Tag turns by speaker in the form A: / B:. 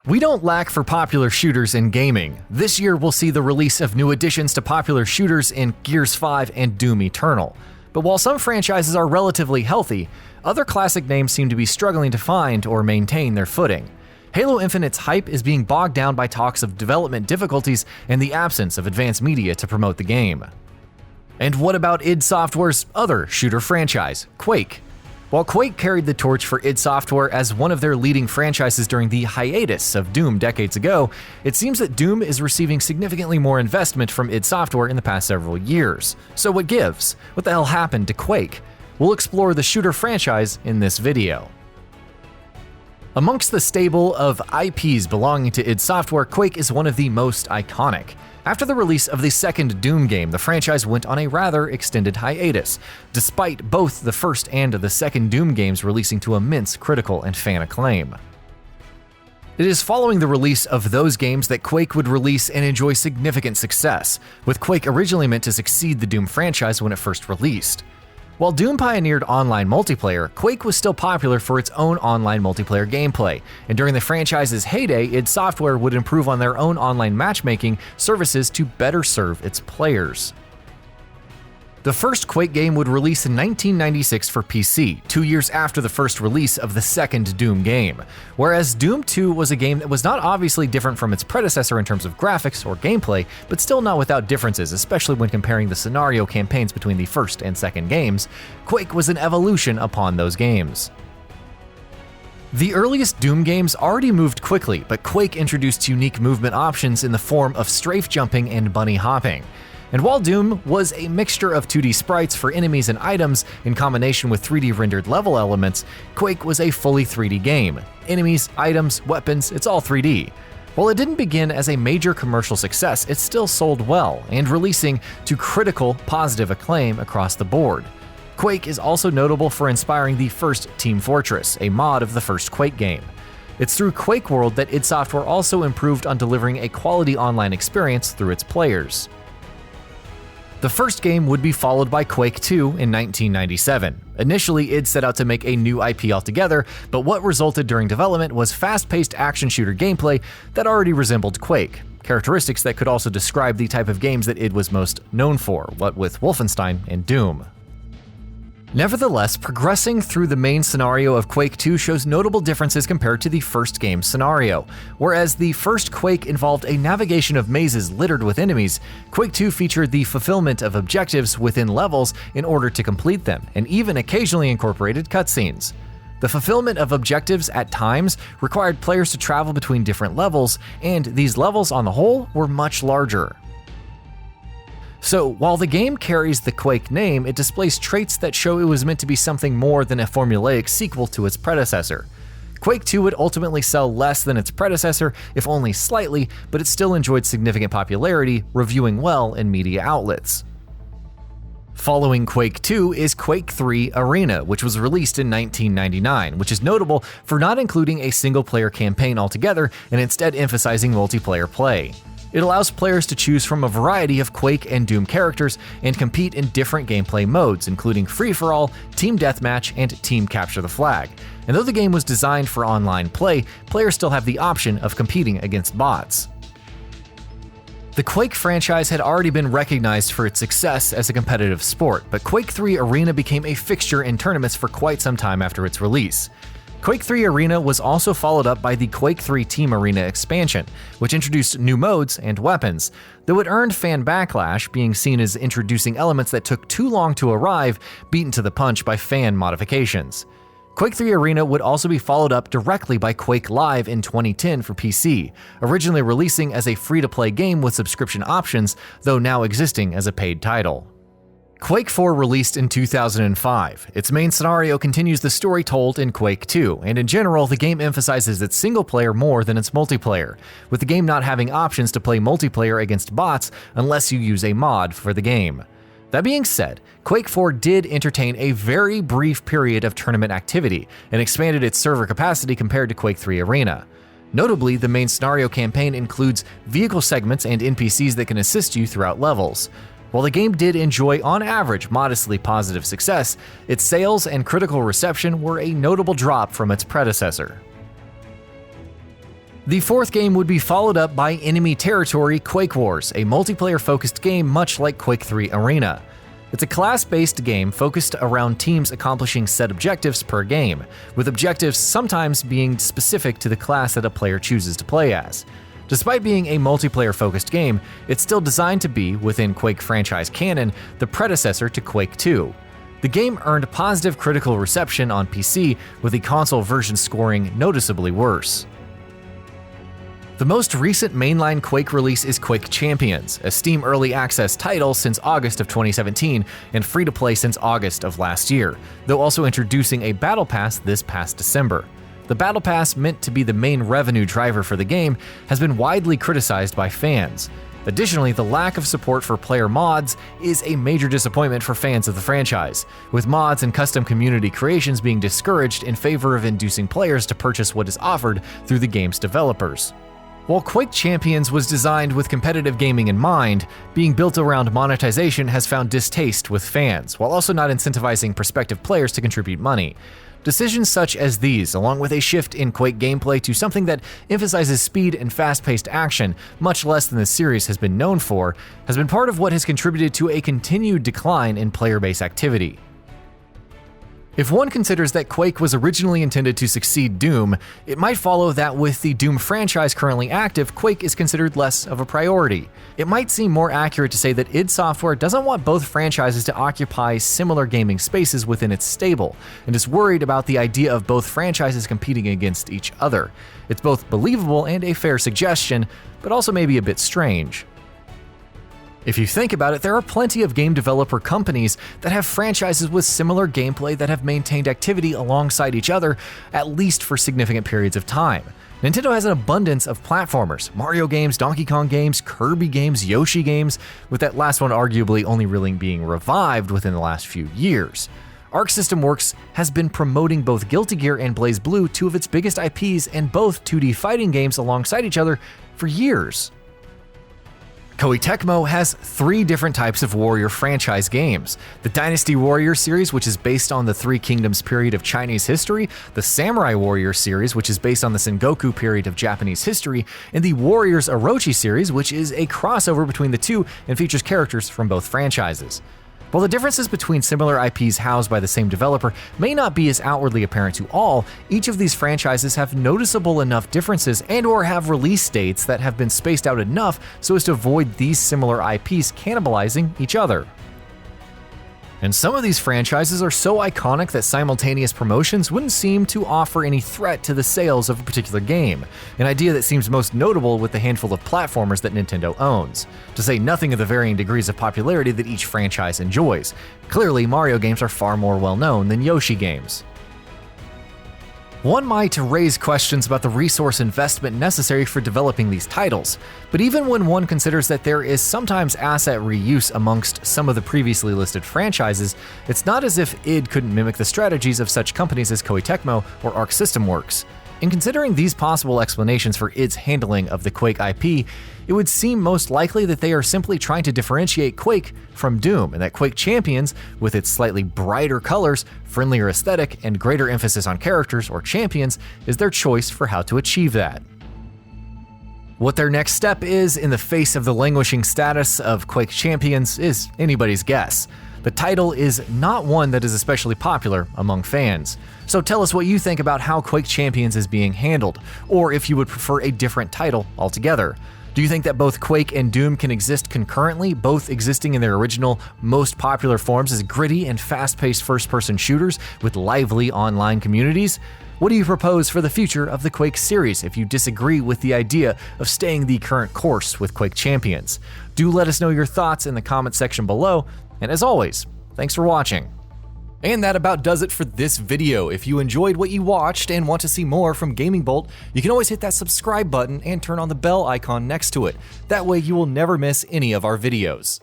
A: We don't lack for popular shooters in gaming. This year we'll see the release of new additions to popular shooters in Gears 5 and Doom Eternal. But while some franchises are relatively healthy, other classic names seem to be struggling to find or maintain their footing. Halo Infinite's hype is being bogged down by talks of development difficulties and the absence of advanced media to promote the game. And what about id Software's other shooter franchise, Quake? While Quake carried the torch for id Software as one of their leading franchises during the hiatus of Doom decades ago, it seems that Doom is receiving significantly more investment from id Software in the past several years. So what gives? What the hell happened to Quake? We'll explore the shooter franchise in this video. Amongst the stable of IPs belonging to id Software, Quake is one of the most iconic. After the release of the second Doom game, the franchise went on a rather extended hiatus, despite both the first and the second Doom games releasing to immense critical and fan acclaim. It is following the release of those games that Quake would release and enjoy significant success, with Quake originally meant to succeed the Doom franchise when it first released. While Doom pioneered online multiplayer, Quake was still popular for its own online multiplayer gameplay, and during the franchise's heyday, id Software would improve on their own online matchmaking services to better serve its players. The first Quake game would release in 1996 for PC, 2 years after the first release of the second Doom game, whereas Doom 2 was a game that was not obviously different from its predecessor in terms of graphics or gameplay, but still not without differences, especially when comparing the scenario campaigns between the first and second games. Quake was an evolution upon those games. The earliest Doom games already moved quickly, but Quake introduced unique movement options in the form of strafe jumping and bunny hopping. And while Doom was a mixture of 2D sprites for enemies and items in combination with 3D rendered level elements, Quake was a fully 3D game. Enemies, items, weapons, it's all 3D. While it didn't begin as a major commercial success, it still sold well, and releasing to critical, positive acclaim across the board. Quake is also notable for inspiring the first Team Fortress, a mod of the first Quake game. It's through Quake World that id Software also improved on delivering a quality online experience through its players. The first game would be followed by Quake 2 in 1997. Initially, id set out to make a new IP altogether, but what resulted during development was fast-paced action shooter gameplay that already resembled Quake, characteristics that could also describe the type of games that id was most known for, what with Wolfenstein and Doom. Nevertheless, progressing through the main scenario of Quake 2 shows notable differences compared to the first game's scenario. Whereas the first Quake involved a navigation of mazes littered with enemies, Quake 2 featured the fulfillment of objectives within levels in order to complete them, and even occasionally incorporated cutscenes. The fulfillment of objectives at times required players to travel between different levels, and these levels on the whole were much larger. So, while the game carries the Quake name, it displays traits that show it was meant to be something more than a formulaic sequel to its predecessor. Quake 2 would ultimately sell less than its predecessor, if only slightly, but it still enjoyed significant popularity, reviewing well in media outlets. Following Quake 2 is Quake 3 Arena, which was released in 1999, which is notable for not including a single-player campaign altogether and instead emphasizing multiplayer play. It allows players to choose from a variety of Quake and Doom characters and compete in different gameplay modes, including free-for-all, team deathmatch, and team capture the flag. And though the game was designed for online play, players still have the option of competing against bots. The Quake franchise had already been recognized for its success as a competitive sport, but Quake 3 Arena became a fixture in tournaments for quite some time after its release. Quake 3 Arena was also followed up by the Quake 3 Team Arena expansion, which introduced new modes and weapons, though it earned fan backlash, being seen as introducing elements that took too long to arrive, beaten to the punch by fan modifications. Quake 3 Arena would also be followed up directly by Quake Live in 2010 for PC, originally releasing as a free-to-play game with subscription options, though now existing as a paid title. Quake 4 released in 2005. Its main scenario continues the story told in Quake 2, and in general, the game emphasizes its single player more than its multiplayer, with the game not having options to play multiplayer against bots unless you use a mod for the game. That being said, Quake 4 did entertain a very brief period of tournament activity and expanded its server capacity compared to Quake 3 Arena. Notably, the main scenario campaign includes vehicle segments and NPCs that can assist you throughout levels. While the game did enjoy, on average, modestly positive success, its sales and critical reception were a notable drop from its predecessor. The fourth game would be followed up by Enemy Territory Quake Wars, a multiplayer-focused game much like Quake 3 Arena. It's a class-based game focused around teams accomplishing set objectives per game, with objectives sometimes being specific to the class that a player chooses to play as. Despite being a multiplayer-focused game, it's still designed to be, within Quake franchise canon, the predecessor to Quake 2. The game earned positive critical reception on PC, with the console version scoring noticeably worse. The most recent mainline Quake release is Quake Champions, a Steam Early Access title since August of 2017 and free-to-play since August of last year, though also introducing a Battle Pass this past December. The Battle Pass, meant to be the main revenue driver for the game, has been widely criticized by fans. Additionally, the lack of support for player mods is a major disappointment for fans of the franchise, with mods and custom community creations being discouraged in favor of inducing players to purchase what is offered through the game's developers. While Quake Champions was designed with competitive gaming in mind, being built around monetization has found distaste with fans, while also not incentivizing prospective players to contribute money. Decisions such as these, along with a shift in Quake gameplay to something that emphasizes speed and fast-paced action, much less than the series has been known for, has been part of what has contributed to a continued decline in player base activity. If one considers that Quake was originally intended to succeed Doom, it might follow that with the Doom franchise currently active, Quake is considered less of a priority. It might seem more accurate to say that id Software doesn't want both franchises to occupy similar gaming spaces within its stable, and is worried about the idea of both franchises competing against each other. It's both believable and a fair suggestion, but also maybe a bit strange. If you think about it, there are plenty of game developer companies that have franchises with similar gameplay that have maintained activity alongside each other, at least for significant periods of time. Nintendo has an abundance of platformers: Mario games, Donkey Kong games, Kirby games, Yoshi games, with that last one arguably only really being revived within the last few years. Arc System Works has been promoting both Guilty Gear and BlazBlue, two of its biggest IPs and both 2D fighting games alongside each other, for years. Koei Tecmo has 3 different types of Warrior franchise games: the Dynasty Warrior series, which is based on the Three Kingdoms period of Chinese history, the Samurai Warrior series, which is based on the Sengoku period of Japanese history, and the Warriors Orochi series, which is a crossover between the two and features characters from both franchises. While the differences between similar IPs housed by the same developer may not be as outwardly apparent to all, each of these franchises have noticeable enough differences and/or have release dates that have been spaced out enough so as to avoid these similar IPs cannibalizing each other. And some of these franchises are so iconic that simultaneous promotions wouldn't seem to offer any threat to the sales of a particular game, an idea that seems most notable with the handful of platformers that Nintendo owns, to say nothing of the varying degrees of popularity that each franchise enjoys. Clearly, Mario games are far more well-known than Yoshi games. One might raise questions about the resource investment necessary for developing these titles, but even when one considers that there is sometimes asset reuse amongst some of the previously listed franchises, it's not as if id couldn't mimic the strategies of such companies as Koei Tecmo or Arc System Works. In considering these possible explanations for id's handling of the Quake IP, it would seem most likely that they are simply trying to differentiate Quake from Doom, and that Quake Champions, with its slightly brighter colors, friendlier aesthetic, and greater emphasis on characters or champions, is their choice for how to achieve that. What their next step is in the face of the languishing status of Quake Champions is anybody's guess. The title is not one that is especially popular among fans. So tell us what you think about how Quake Champions is being handled, or if you would prefer a different title altogether. Do you think that both Quake and Doom can exist concurrently, both existing in their original, most popular forms as gritty and fast-paced first-person shooters with lively online communities? What do you propose for the future of the Quake series if you disagree with the idea of staying the current course with Quake Champions? Do let us know your thoughts in the comment section below, and as always, thanks for watching. And that about does it for this video. If you enjoyed what you watched and want to see more from Gaming Bolt, you can always hit that subscribe button and turn on the bell icon next to it. That way you will never miss any of our videos.